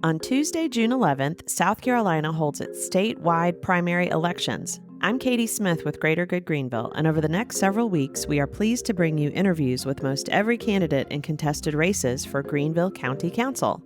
On Tuesday, June 11th, South Carolina holds its statewide primary elections. I'm Katie Smith with Greater Good Greenville, and over the next several weeks, we are pleased to bring you interviews with most every candidate in contested races for Greenville County Council.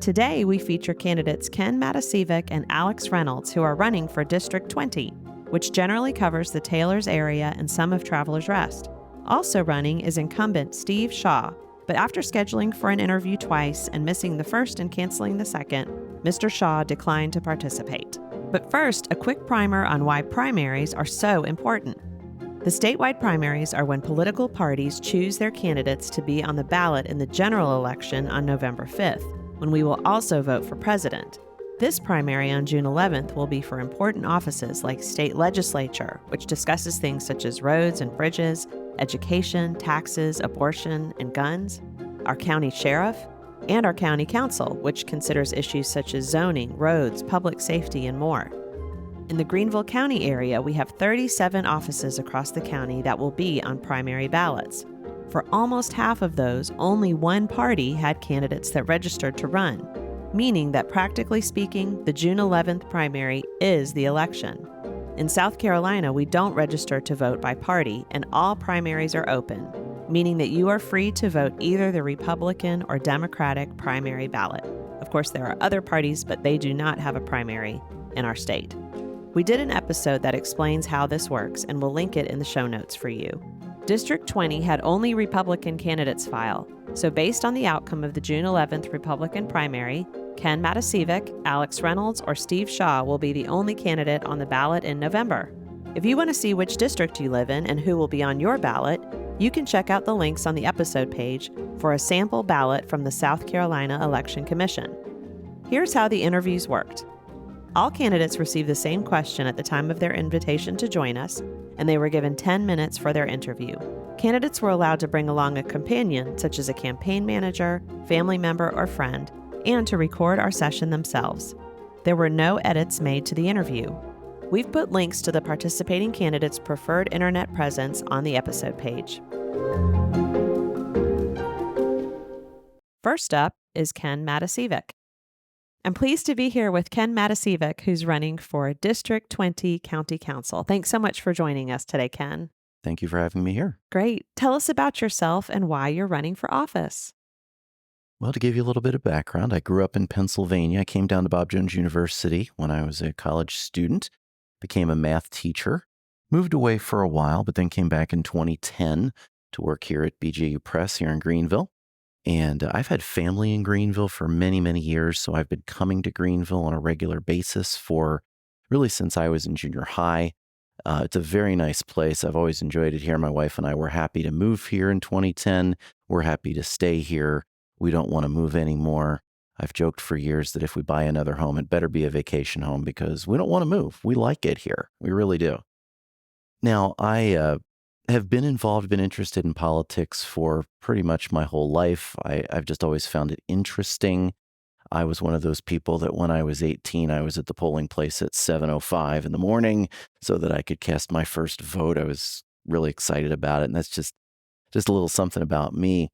Today, we feature candidates Ken Matesevac and Alex Reynolds, who are running for District 20, which generally covers the Taylors area and some of Travelers Rest. Also running is incumbent Steve Shaw, but after scheduling for an interview twice and missing the first and canceling the second, Mr. Shaw declined to participate. But first, a quick primer on why primaries are so important. The statewide primaries are when political parties choose their candidates to be on the ballot in the general election on November 5th, when we will also vote for president. This primary on June 11th will be for important offices like state legislature, which discusses things such as roads and bridges, education, taxes, abortion, and guns, our county sheriff, and our county council, which considers issues such as zoning, roads, public safety, and more. In the Greenville County area, we have 37 offices across the county that will be on primary ballots. For almost half of those, only one party had candidates that registered to run, meaning that practically speaking, the June 11th primary is the election. In South Carolina, we don't register to vote by party, and all primaries are open, meaning that you are free to vote either the Republican or Democratic primary ballot. Of course, there are other parties, but they do not have a primary in our state. We did an episode that explains how this works, and we'll link it in the show notes for you. District 20 had only Republican candidates file, so based on the outcome of the June 11th Republican primary, Ken Matesevac, Alex Reynolds, or Steve Shaw will be the only candidate on the ballot in November. If you want to see which district you live in and who will be on your ballot, you can check out the links on the episode page for a sample ballot from the South Carolina Election Commission. Here's how the interviews worked. All candidates received the same question at the time of their invitation to join us, and they were given 10 minutes for their interview. Candidates were allowed to bring along a companion, such as a campaign manager, family member, or friend, and to record our session themselves. There were no edits made to the interview. We've put links to the participating candidates' preferred internet presence on the episode page. First up is Ken Matesevac. I'm pleased to be here with Ken Matesevac, who's running for District 20 County Council. Thanks so much for joining us today, Ken. Thank you for having me here. Great. Tell us about yourself and why you're running for office. Well, to give you a little bit of background, I grew up in Pennsylvania. I came down to Bob Jones University when I was a college student, became a math teacher, moved away for a while, but then came back in 2010 to work here at BJU Press here in Greenville. And I've had family in Greenville for many, many years, so I've been coming to Greenville on a regular basis for really since I was in junior high. It's a very nice place. I've always enjoyed it here. My wife and I were happy to move here in 2010. We're happy to stay here. We don't want to move anymore. I've joked for years that if we buy another home, it better be a vacation home because we don't want to move. We like it here. We really do. Now, I have been involved, been interested in politics for pretty much my whole life. I've just always found it interesting. I was one of those people that when I was 18, I was at the polling place at 7:05 in the morning so that I could cast my first vote. I was really excited about it. And that's just a little something about me.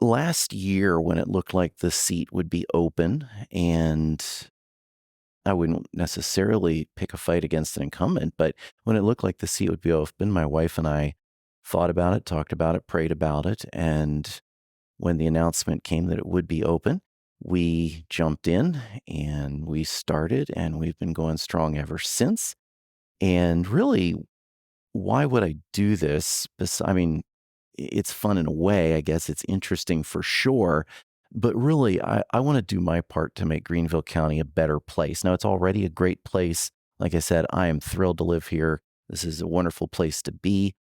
Last year, when it looked like the seat would be open, and I wouldn't necessarily pick a fight against an incumbent, but when it looked like the seat would be open, my wife and I thought about it, talked about it, prayed about it, and when the announcement came that it would be open, we jumped in and we started, and we've been going strong ever since. And really, why would I do this? I mean, it's fun in a way. I guess it's interesting for sure. But really, I want to do my part to make Greenville County a better place. Now, it's already a great place. Like I said, I am thrilled to live here. This is a wonderful place to be.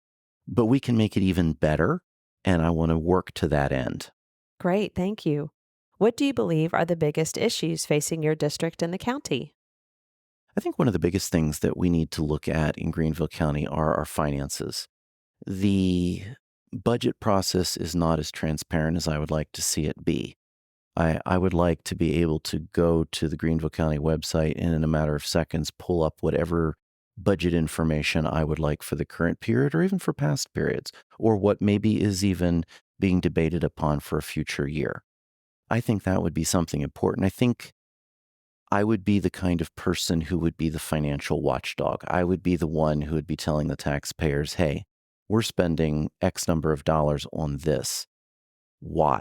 But we can make it even better, and I want to work to that end. Great, thank you. What do you believe are the biggest issues facing your district and the county? I think one of the biggest things that we need to look at in Greenville County are our finances. The budget process is not as transparent as I would like to see it be. I would like to be able to go to the Greenville County website and in a matter of seconds pull up whatever budget information I would like for the current period or even for past periods, or what maybe is even being debated upon for a future year. I think that would be something important. I think I would be the kind of person who would be the financial watchdog. I would be the one who would be telling the taxpayers, hey, we're spending X number of dollars on this. Why?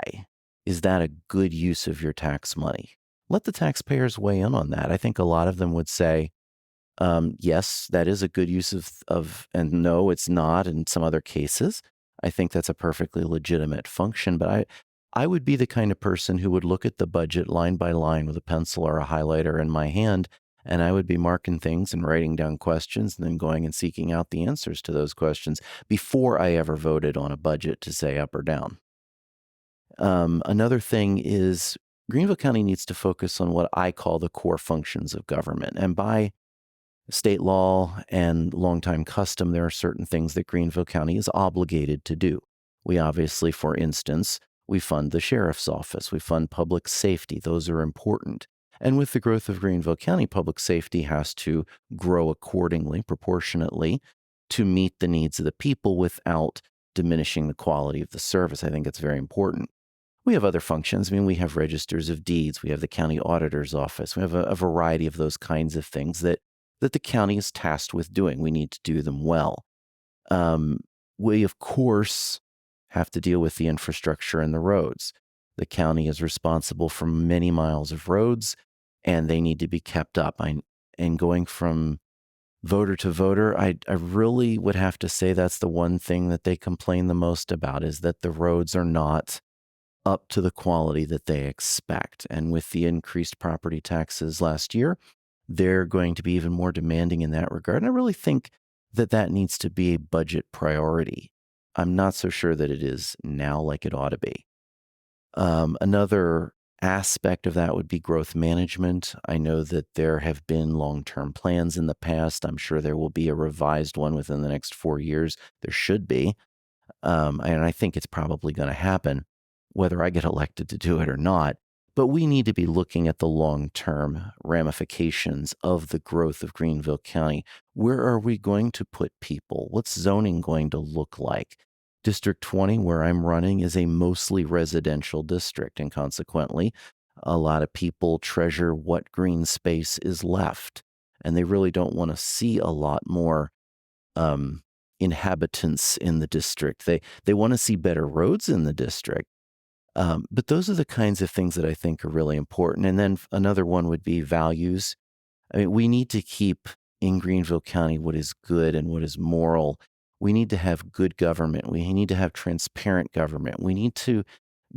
Is that a good use of your tax money? Let the taxpayers weigh in on that. I think a lot of them would say, yes, that is a good use and no, it's not in some other cases. I think that's a perfectly legitimate function, but I would be the kind of person who would look at the budget line by line with a pencil or a highlighter in my hand, and I would be marking things and writing down questions and then going and seeking out the answers to those questions before I ever voted on a budget to say up or down. Another thing is Greenville County needs to focus on what I call the core functions of government. And by state law and longtime custom, there are certain things that Greenville County is obligated to do. We obviously, for instance, we fund the sheriff's office. We fund public safety. Those are important. And with the growth of Greenville County, public safety has to grow accordingly, proportionately, to meet the needs of the people without diminishing the quality of the service. I think it's very important. We have other functions. I mean, we have registers of deeds. We have the county auditor's office. We have a variety of those kinds of things that the county is tasked with doing. We need to do them well. We, of course, have to deal with the infrastructure and the roads. The county is responsible for many miles of roads, and they need to be kept up. And going from voter to voter, I really would have to say that's the one thing that they complain the most about, is that the roads are not up to the quality that they expect. And with the increased property taxes last year, they're going to be even more demanding in that regard. And I really think that needs to be a budget priority. I'm not so sure that it is now like it ought to be. Another aspect of that would be growth management. I know that there have been long-term plans in the past. I'm sure there will be a revised one within the next 4 years. There should be. And I think it's probably going to happen, whether I get elected to do it or not. But we need to be looking at the long-term ramifications of the growth of Greenville County. Where are we going to put people? What's zoning going to look like? District 20, where I'm running, is a mostly residential district, and consequently, a lot of people treasure what green space is left, and they really don't want to see a lot more inhabitants in the district. They want to see better roads in the district. But those are the kinds of things that I think are really important. And then another one would be values. I mean, we need to keep in Greenville County what is good and what is moral. We need to have good government. We need to have transparent government. We need to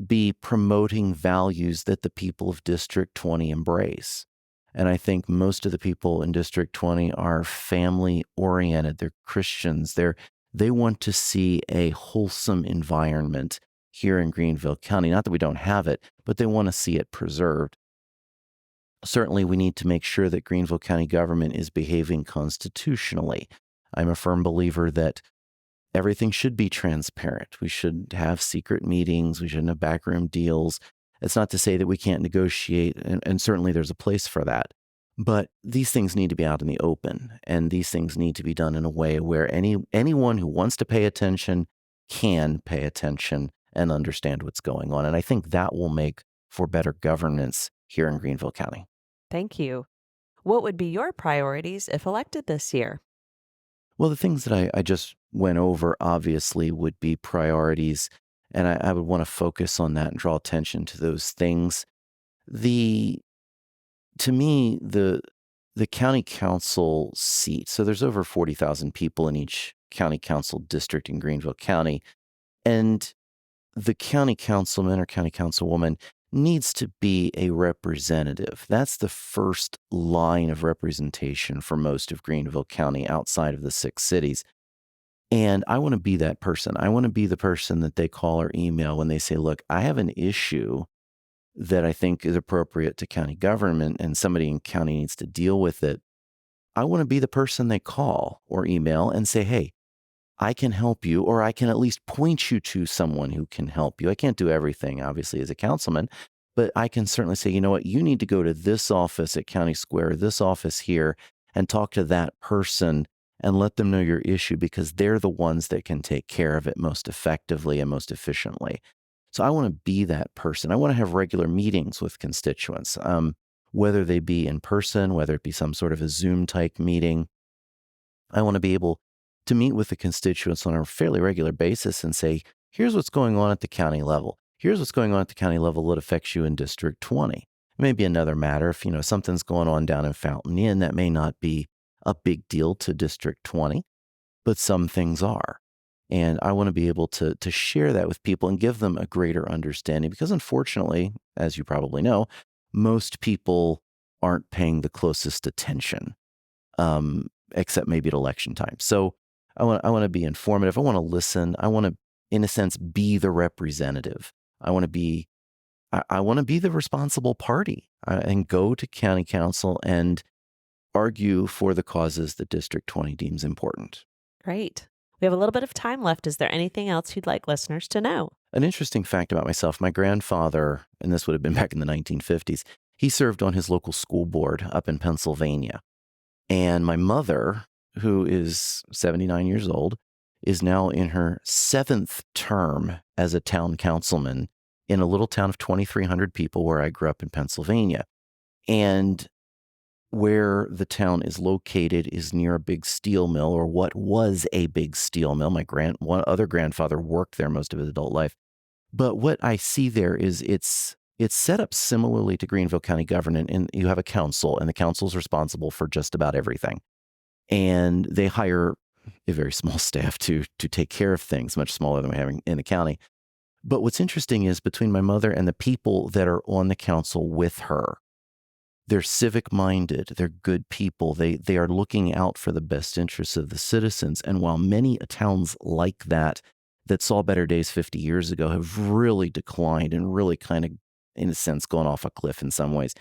be promoting values that the people of District 20 embrace. And I think most of the people in District 20 are family-oriented. They're Christians. They want to see a wholesome environment here in Greenville County. Not that we don't have it, but they want to see it preserved. Certainly, we need to make sure that Greenville County government is behaving constitutionally. I'm a firm believer that everything should be transparent. We should have secret meetings. We shouldn't have backroom deals. It's not to say that we can't negotiate, and certainly there's a place for that. But these things need to be out in the open, and these things need to be done in a way where anyone who wants to pay attention can pay attention and understand what's going on. And I think that will make for better governance here in Greenville County. Thank you. What would be your priorities if elected this year? Well, the things that I just went over obviously would be priorities, and I would want to focus on that and draw attention to those things. To me, the county council seat, so there's over 40,000 people in each county council district in Greenville County, and the county councilman or county councilwoman needs to be a representative. That's the first line of representation for most of Greenville County outside of the 6 cities. And I want to be that person. I want to be the person that they call or email when they say, look, I have an issue that I think is appropriate to county government and somebody in county needs to deal with it. I want to be the person they call or email and say, hey, I can help you, or I can at least point you to someone who can help you. I can't do everything, obviously, as a councilman, but I can certainly say, you know what, you need to go to this office at County Square, this office here, and talk to that person and let them know your issue, because they're the ones that can take care of it most effectively and most efficiently. So I want to be that person. I want to have regular meetings with constituents, whether they be in person, whether it be some sort of a Zoom type meeting. I want to be able to meet with the constituents on a fairly regular basis and say, here's what's going on at the county level. Here's what's going on at the county level that affects you in District 20. It may be another matter if, something's going on down in Fountain Inn, that may not be a big deal to District 20, but some things are. And I want to be able to share that with people and give them a greater understanding because unfortunately, as you probably know, most people aren't paying the closest attention, except maybe at election time. So I want to be informative. I want to listen. I want to, in a sense, be the representative. I want to be the responsible party and go to county council and argue for the causes that District 20 deems important. Great. We have a little bit of time left. Is there anything else you'd like listeners to know? An interesting fact about myself, my grandfather, and this would have been back in the 1950s, he served on his local school board up in Pennsylvania. And my mother, who is 79 years old, is now in her 7th term as a town councilman in a little town of 2,300 people where I grew up in Pennsylvania. And where the town is located is near a big steel mill, or what was a big steel mill. My one other grandfather worked there most of his adult life. But what I see there is it's set up similarly to Greenville County government, and you have a council, and the council is responsible for just about everything. And they hire a very small staff to take care of things, much smaller than we have in the county. But what's interesting is between my mother and the people that are on the council with her, they're civic-minded, they're good people, they are looking out for the best interests of the citizens. And while many towns like that saw better days 50 years ago have really declined and really kind of, in a sense, gone off a cliff in some ways,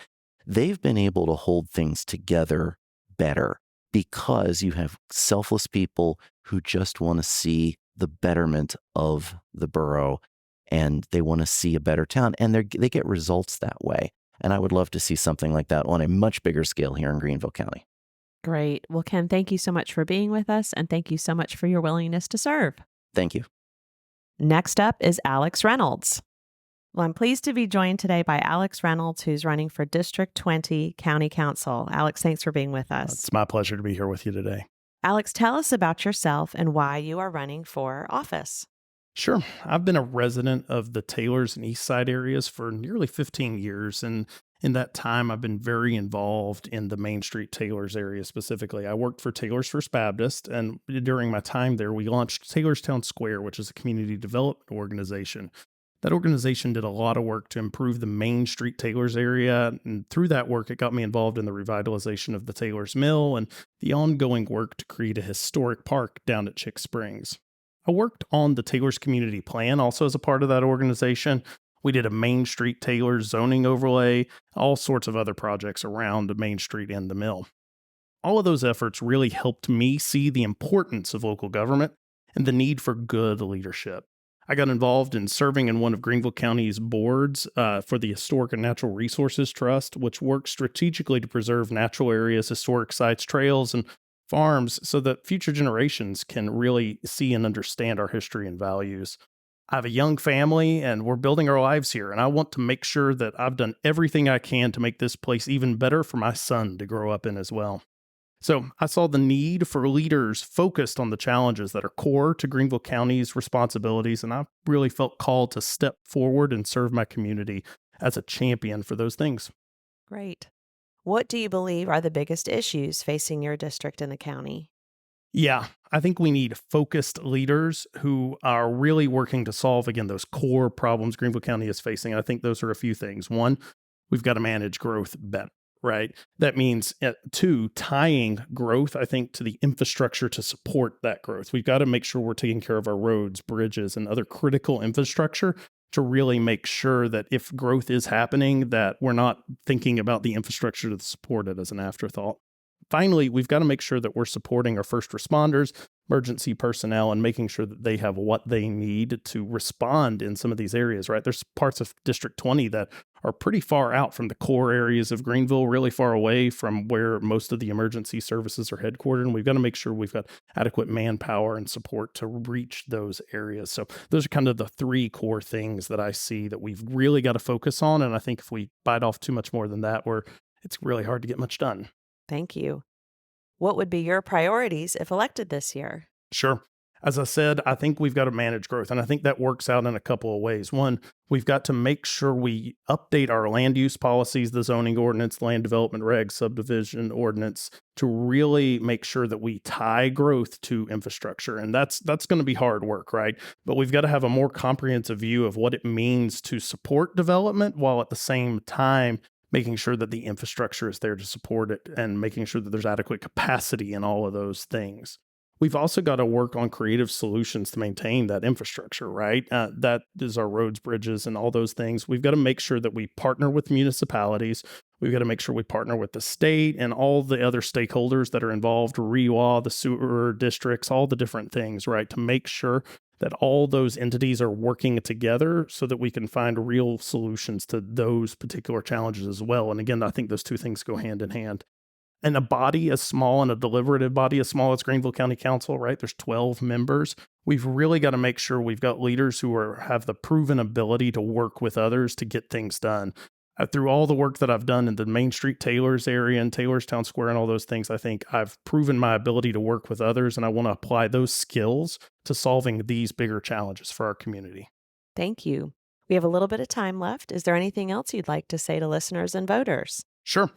they've been able to hold things together better because you have selfless people who just want to see the betterment of the borough and they want to see a better town, and they get results that way. And I would love to see something like that on a much bigger scale here in Greenville County. Great. Well, Ken, thank you so much for being with us, and thank you so much for your willingness to serve. Thank you. Next up is Alex Reynolds. Well, I'm pleased to be joined today by Alex Reynolds, who's running for District 20 County Council. Alex, thanks for being with us. It's my pleasure to be here with you today. Alex, tell us about yourself and why you are running for office. Sure. I've been a resident of the Taylors and East Side areas for nearly 15 years. And in that time, I've been very involved in the Main Street Taylors area specifically. I worked for Taylors First Baptist, and during my time there, we launched Taylorstown Square, which is a community development organization. That organization did a lot of work to improve the Main Street Taylors area, and through that work, it got me involved in the revitalization of the Taylors Mill and the ongoing work to create a historic park down at Chick Springs. I worked on the Taylors Community Plan also as a part of that organization. We did a Main Street Taylors zoning overlay, all sorts of other projects around Main Street and the mill. All of those efforts really helped me see the importance of local government and the need for good leadership. I got involved in serving in one of Greenville County's boards for the Historic and Natural Resources Trust, which works strategically to preserve natural areas, historic sites, trails, and farms so that future generations can really see and understand our history and values. I have a young family and we're building our lives here, and I want to make sure that I've done everything I can to make this place even better for my son to grow up in as well. So I saw the need for leaders focused on the challenges that are core to Greenville County's responsibilities, and I really felt called to step forward and serve my community as a champion for those things. Great. What do you believe are the biggest issues facing your district and the county? Yeah, I think we need focused leaders who are really working to solve, again, those core problems Greenville County is facing. I think those are a few things. One, we've got to manage growth better, right? That means, two, tying growth, I think, to the infrastructure to support that growth. We've got to make sure we're taking care of our roads, bridges, and other critical infrastructure to really make sure that if growth is happening, that we're not thinking about the infrastructure to support it as an afterthought. Finally, we've got to make sure that we're supporting our first responders, emergency personnel and making sure that they have what they need to respond in some of these areas, right? There's parts of District 20 that are pretty far out from the core areas of Greenville, really far away from where most of the emergency services are headquartered. And we've got to make sure we've got adequate manpower and support to reach those areas. So those are kind of the three core things that I see that we've really got to focus on. And I think if we bite off too much more than that, it's really hard to get much done. Thank you. What would be your priorities if elected this year? Sure. As I said, I think we've got to manage growth, and I think that works out in a couple of ways. One, we've got to make sure we update our land use policies, the zoning ordinance, land development regs, subdivision ordinance, to really make sure that we tie growth to infrastructure. And that's going to be hard work, right? But we've got to have a more comprehensive view of what it means to support development while at the same time making sure that the infrastructure is there to support it and making sure that there's adequate capacity in all of those things. We've also got to work on creative solutions to maintain that infrastructure, right? That is our roads, bridges, and all those things. We've got to make sure that we partner with municipalities. We've got to make sure we partner with the state and all the other stakeholders that are involved, REWA, the sewer districts, all the different things, right? To make sure that all those entities are working together so that we can find real solutions to those particular challenges as well. And again, I think those two things go hand in hand. And a body as small and a deliberative body as small as Greenville County Council, right? There's 12 members. We've really got to make sure we've got leaders who have the proven ability to work with others to get things done. Through all the work that I've done in the Main Street Taylors area and Taylorstown Square and all those things, I think I've proven my ability to work with others, and I want to apply those skills to solving these bigger challenges for our community. Thank you. We have a little bit of time left. Is there anything else you'd like to say to listeners and voters? Sure.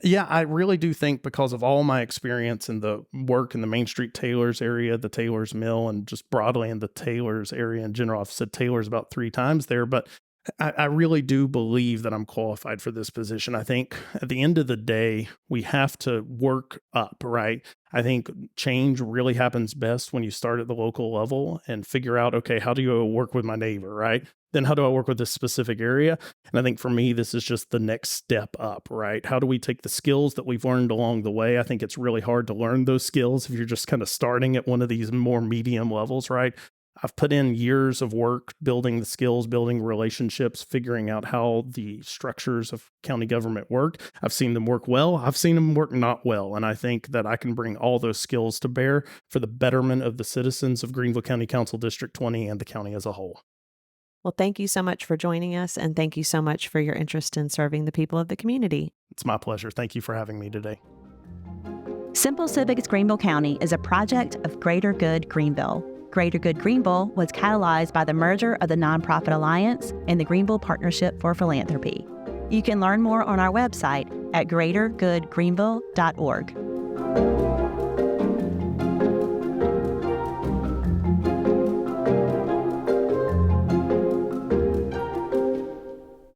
Yeah, I really do think because of all my experience in the work in the Main Street Taylors area, the Taylors Mill, and just broadly in the Taylors area in general. I've said Taylors about 3 times there, but I really do believe that I'm qualified for this position. I think at the end of the day, we have to work up, right? I think change really happens best when you start at the local level and figure out, okay, how do you work with my neighbor, right? Then how do I work with this specific area? And I think for me, this is just the next step up, right? How do we take the skills that we've learned along the way? I think it's really hard to learn those skills if you're just kind of starting at one of these more medium levels, right? I've put in years of work building the skills, building relationships, figuring out how the structures of county government work. I've seen them work well. I've seen them work not well. And I think that I can bring all those skills to bear for the betterment of the citizens of Greenville County Council District 20 and the county as a whole. Well, thank you so much for joining us, and thank you so much for your interest in serving the people of the community. It's my pleasure. Thank you for having me today. Simple Civics Greenville County is a project of Greater Good Greenville. Greater Good Greenville was catalyzed by the merger of the Nonprofit Alliance and the Greenville Partnership for Philanthropy. You can learn more on our website at greatergoodgreenville.org.